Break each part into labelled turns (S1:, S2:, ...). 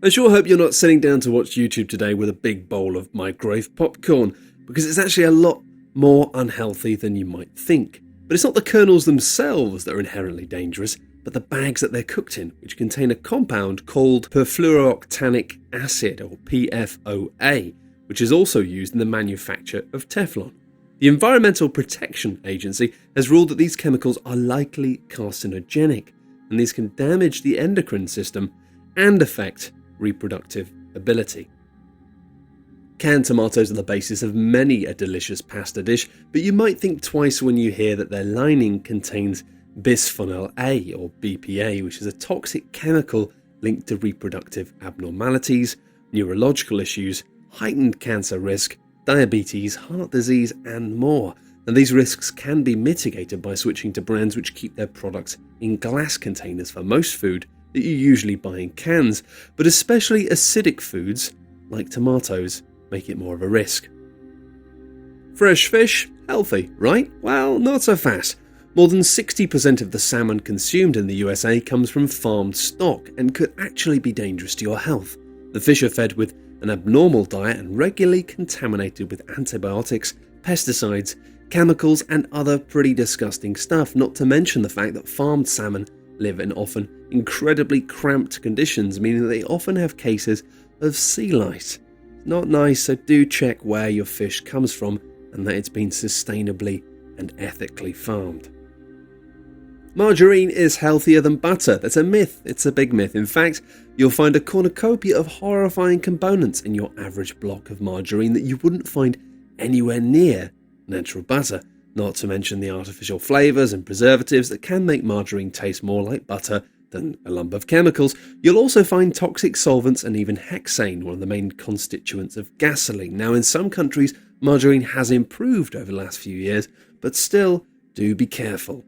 S1: I sure hope you're not sitting down to watch YouTube today with a big bowl of microwave popcorn, because it's actually a lot more unhealthy than you might think. But it's not the kernels themselves that are inherently dangerous, but the bags that they're cooked in, which contain a compound called perfluorooctanic acid, or PFOA, which is also used in the manufacture of Teflon. The Environmental Protection Agency has ruled that these chemicals are likely carcinogenic, and these can damage the endocrine system and affect reproductive ability. Canned tomatoes are the basis of many a delicious pasta dish, but you might think twice when you hear that their lining contains bisphenol A, or BPA, which is a toxic chemical linked to reproductive abnormalities, neurological issues, heightened cancer risk, diabetes, heart disease, and more. And these risks can be mitigated by switching to brands which keep their products in glass containers for most food that you usually buy in cans, but especially acidic foods, like tomatoes, make it more of a risk. Fresh fish, healthy, right? Well, not so fast. More than 60% of the salmon consumed in the USA comes from farmed stock and could actually be dangerous to your health. The fish are fed with an abnormal diet and regularly contaminated with antibiotics, pesticides, chemicals, and other pretty disgusting stuff, not to mention the fact that farmed salmon live in often incredibly cramped conditions, meaning that they often have cases of sea lice. Not nice, so do check where your fish comes from and that it's been sustainably and ethically farmed. Margarine is healthier than butter. That's a myth. It's a big myth. In fact, you'll find a cornucopia of horrifying components in your average block of margarine that you wouldn't find anywhere near natural butter. Not to mention the artificial flavours and preservatives that can make margarine taste more like butter than a lump of chemicals. You'll also find toxic solvents and even hexane, one of the main constituents of gasoline. Now, in some countries, margarine has improved over the last few years, but still, do be careful.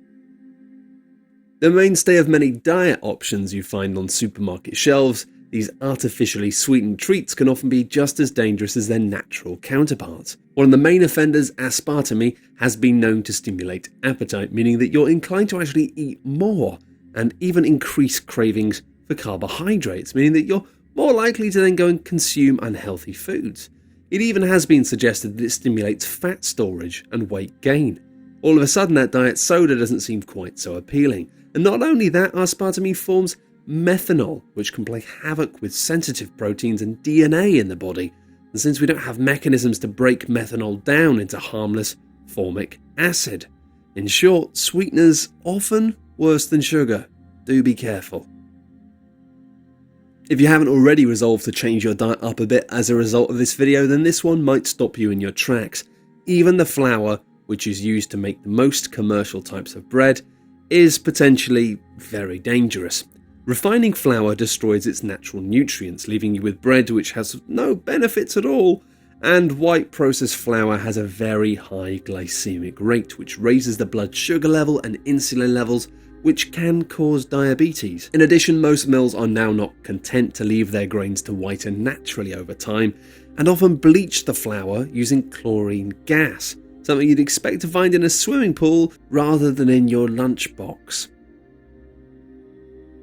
S1: The mainstay of many diet options you find on supermarket shelves, these artificially sweetened treats can often be just as dangerous as their natural counterparts. One of the main offenders, aspartame, has been known to stimulate appetite, meaning that you're inclined to actually eat more and even increase cravings for carbohydrates, meaning that you're more likely to then go and consume unhealthy foods. It even has been suggested that it stimulates fat storage and weight gain. All of a sudden, that diet soda doesn't seem quite so appealing. And not only that, aspartame forms methanol, which can play havoc with sensitive proteins and DNA in the body. And since we don't have mechanisms to break methanol down into harmless formic acid. In short, sweeteners often worse than sugar. Do be careful. If you haven't already resolved to change your diet up a bit as a result of this video, then this one might stop you in your tracks. Even the flour, which is used to make the most commercial types of bread, is potentially very dangerous. Refining flour destroys its natural nutrients, leaving you with bread which has no benefits at all, and white processed flour has a very high glycemic rate, which raises the blood sugar level and insulin levels, which can cause diabetes. In addition, most mills are now not content to leave their grains to whiten naturally over time, and often bleach the flour using chlorine gas, something you'd expect to find in a swimming pool rather than in your lunchbox.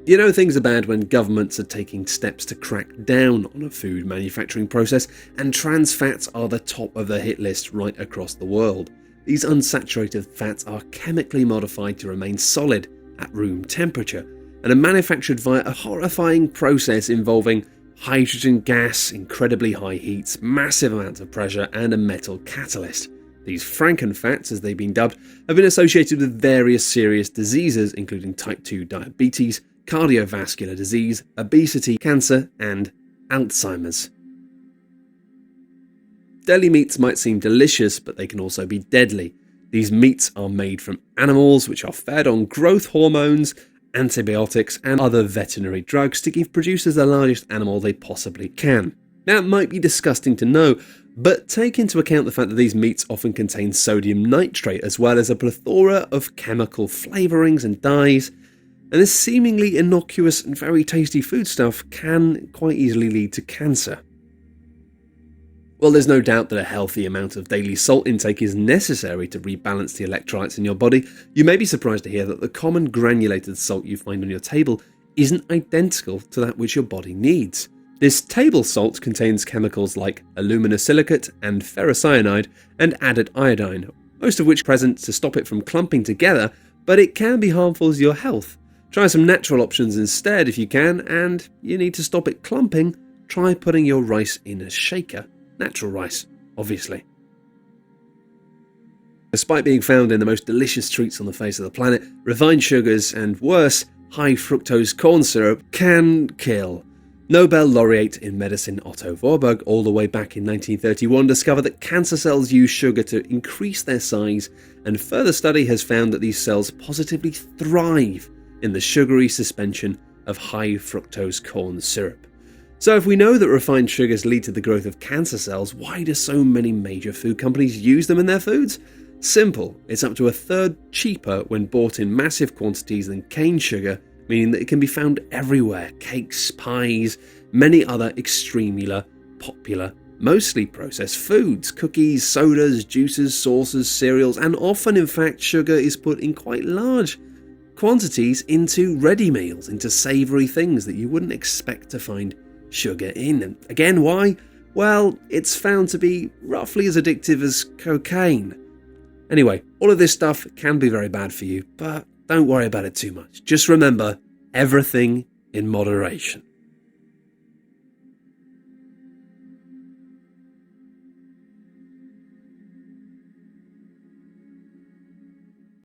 S1: You know things are bad when governments are taking steps to crack down on a food manufacturing process, and trans fats are the top of the hit list right across the world. These unsaturated fats are chemically modified to remain solid at room temperature and are manufactured via a horrifying process involving hydrogen gas, incredibly high heats, massive amounts of pressure, and a metal catalyst. These frankenfats, as they've been dubbed, have been associated with various serious diseases, including type 2 diabetes, cardiovascular disease, obesity, cancer, and Alzheimer's. Deli meats might seem delicious, but they can also be deadly. These meats are made from animals which are fed on growth hormones, antibiotics, and other veterinary drugs to give producers the largest animal they possibly can. Now, it might be disgusting to know, but take into account the fact that these meats often contain sodium nitrate as well as a plethora of chemical flavourings and dyes, and this seemingly innocuous and very tasty foodstuff can quite easily lead to cancer. While there's no doubt that a healthy amount of daily salt intake is necessary to rebalance the electrolytes in your body, you may be surprised to hear that the common granulated salt you find on your table isn't identical to that which your body needs. This table salt contains chemicals like aluminosilicate and ferrocyanide and added iodine, most of which are present to stop it from clumping together, but it can be harmful to your health. Try some natural options instead if you can, and you need to stop it clumping, try putting your rice in a shaker. Natural rice, obviously. Despite being found in the most delicious treats on the face of the planet, refined sugars and worse, high fructose corn syrup can kill. Nobel laureate in medicine Otto Warburg, all the way back in 1931, discovered that cancer cells use sugar to increase their size, and further study has found that these cells positively thrive in the sugary suspension of high fructose corn syrup. So if we know that refined sugars lead to the growth of cancer cells, why do so many major food companies use them in their foods? Simple, it's up to a third cheaper when bought in massive quantities than cane sugar, meaning that it can be found everywhere: cakes, pies, many other extremely popular, mostly processed foods, cookies, sodas, juices, sauces, cereals, and often in fact sugar is put in quite large quantities into ready meals, into savoury things that you wouldn't expect to find sugar in. And again, why? Well, it's found to be roughly as addictive as cocaine. Anyway, all of this stuff can be very bad for you, but don't worry about it too much. Just remember, everything in moderation.